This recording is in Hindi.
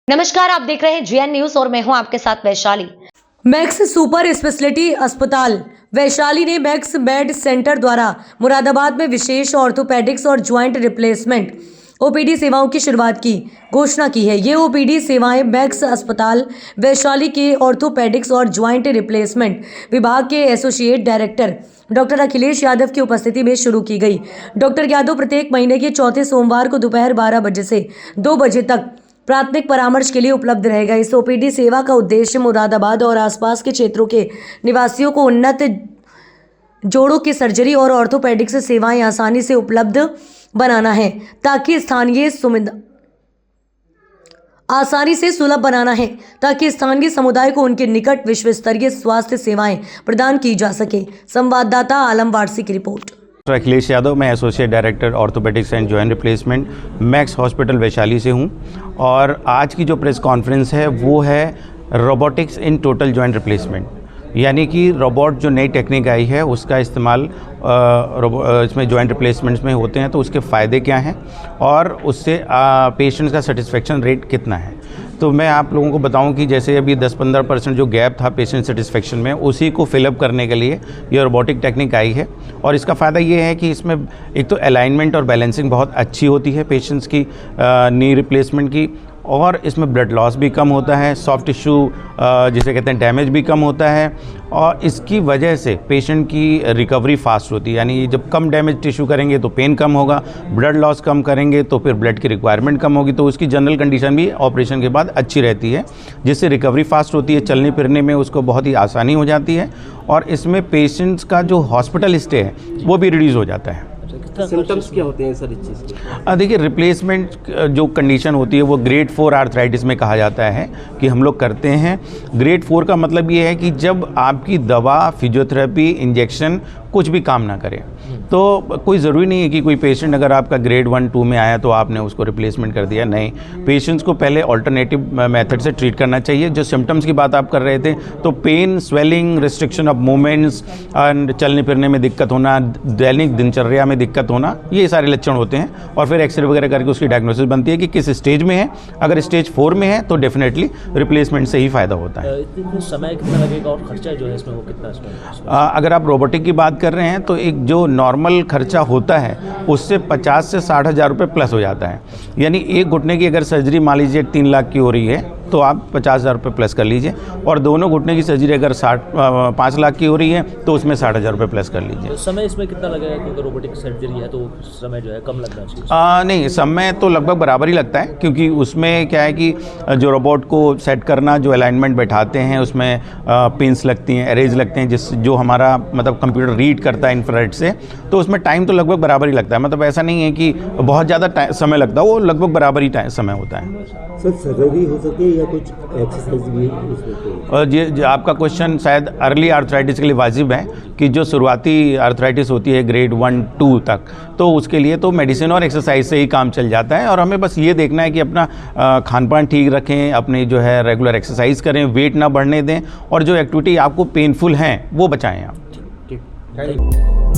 नमस्कार, आप देख रहे हैं जीएन न्यूज और मैं हूं आपके साथ वैशाली। मैक्स सुपर स्पेशलिटी अस्पताल वैशाली ने मैक्स मेड सेंटर द्वारा मुरादाबाद में विशेष ऑर्थोपेडिक्स और ज्वाइंट रिप्लेसमेंट ओपीडी सेवाओं की शुरुआत की घोषणा की है। ये ओपीडी सेवाएं मैक्स अस्पताल वैशाली के ऑर्थोपेडिक्स और ज्वाइंट रिप्लेसमेंट विभाग के associate director doctor Akhilesh Yadav की उपस्थिति में शुरू की गई। डॉक्टर यादव प्रत्येक महीने के चौथे सोमवार को दोपहर 12 बजे से 2 बजे तक प्राथमिक परामर्श के लिए उपलब्ध रहेगा। इस ओपीडी सेवा का उद्देश्य मुरादाबाद और आसपास के क्षेत्रों के निवासियों को उन्नत जोड़ों की सर्जरी और ऑर्थोपेडिक्स सेवाएं आसानी से उपलब्ध बनाना है, ताकि स्थानीय समुदाय को उनके निकट विश्व स्तरीय स्वास्थ्य सेवाएं प्रदान की जा सके। संवाददाता आलम वारसी की रिपोर्ट। डॉक्टर अखिलेश यादव, मैं associate director orthopaedics and joint replacement max hospital Vaishali से हूं। और आज की जो प्रेस कॉन्फ्रेंस है वो है robotics in total joint replacement, यानी कि रोबोट जो नई टेक्निक आई है उसका इस्तेमाल इसमें जॉइंट रिप्लेसमेंट्स में होते हैं, तो उसके फ़ायदे क्या हैं और उससे पेशेंट्स का सेटिस्फेक्शन रेट कितना है। तो मैं आप लोगों को बताऊं कि जैसे अभी 10-15% जो गैप था पेशेंट सेटिस्फेक्शन में, उसी को फिलअप करने के लिए ये रोबोटिक टेक्निक आई है। और इसका फ़ायदा ये है कि इसमें एक तो अलाइनमेंट और बैलेंसिंग बहुत अच्छी होती है पेशेंट्स की नी रिप्लेसमेंट की, और इसमें ब्लड लॉस भी कम होता है, सॉफ्ट टिश्यू जिसे कहते हैं डैमेज भी कम होता है, और इसकी वजह से पेशेंट की रिकवरी फास्ट होती है। यानी जब कम डैमेज टिश्यू करेंगे तो पेन कम होगा, ब्लड लॉस कम करेंगे तो फिर ब्लड की रिक्वायरमेंट कम होगी, तो उसकी जनरल कंडीशन भी ऑपरेशन के बाद अच्छी रहती है, जिससे रिकवरी फास्ट होती है, चलने फिरने में उसको बहुत ही आसानी हो जाती है, और इसमें पेशेंट्स का जो हॉस्पिटल स्टे है वो भी रिड्यूस हो जाता है। सिम्टम्स क्या होते हैं सर इस चीज़ के? देखिए, रिप्लेसमेंट जो कंडीशन होती है वो ग्रेड 4 आर्थराइटिस में कहा जाता है कि हम लोग करते हैं। ग्रेड 4 का मतलब ये है कि जब आपकी दवा, फिजियोथेरेपी, इंजेक्शन कुछ भी काम ना करे, तो कोई ज़रूरी नहीं है कि कोई पेशेंट अगर आपका ग्रेड 1-2 में आया तो आपने उसको रिप्लेसमेंट कर दिया। नहीं, पेशेंट्स को पहले ऑल्टरनेटिव मेथड से ट्रीट करना चाहिए। जो सिम्टम्स की बात आप कर रहे थे, तो pain, swelling, restriction of movements and चलने फिरने में दिक्कत होना, दैनिक दिनचर्या में दिक्कत होना, ये सारे लक्षण होते हैं। और फिर एक्सरे वगैरह करके उसकी डायग्नोसिस बनती है कि किस स्टेज में है। अगर स्टेज 4 में है तो डेफिनेटली रिप्लेसमेंट से ही फ़ायदा होता है। समय कितना लगेगा और खर्चा जो है इसमें वो कितना इसमें? अगर आप रोबोटिक की बात कर रहे हैं तो एक जो नॉर्मल खर्चा होता है उससे 50 से 60 हज़ार रुपये प्लस हो जाता है। यानी एक घुटने की अगर सर्जरी मान लीजिए 3 लाख की हो रही है तो आप 50 हज़ार रुपये प्लस कर लीजिए, और दोनों घुटने की सर्जरी अगर 5 लाख की हो रही है तो उसमें 60 हज़ार रुपये प्लस कर लीजिए। तो समय इसमें कितना लगेगा, क्योंकि रोबोटिक सर्जरी है तो समय जो है कम लगना चाहिए? नहीं, समय तो लगभग बराबर ही लगता है, क्योंकि उसमें क्या है कि जो रोबोट को सेट करना, जो अलाइनमेंट बैठाते हैं उसमें पिन्स लगती हैं, एरेज लगते हैं, जो हमारा मतलब कंप्यूटर रीड करता है इंफ्रारेड से, तो उसमें टाइम तो लगभग बराबर ही लगता है। मतलब ऐसा नहीं है कि बहुत ज़्यादा समय लगता है, वो लगभग बराबर ही समय होता है। सर, सर्जरी हो सके या कुछ एक्सरसाइज भी और ये आपका क्वेश्चन शायद अर्ली आर्थराइटिस के लिए वाजिब है कि जो शुरुआती आर्थराइटिस होती है ग्रेड 1-2 तक, तो उसके लिए तो मेडिसिन और एक्सरसाइज से ही काम चल जाता है। और हमें बस ये देखना है कि अपना खान पान ठीक रखें, अपने जो है रेगुलर एक्सरसाइज करें, वेट ना बढ़ने दें, और जो एक्टिविटी आपको पेनफुल हैं वो बचाएं आप। ठीक।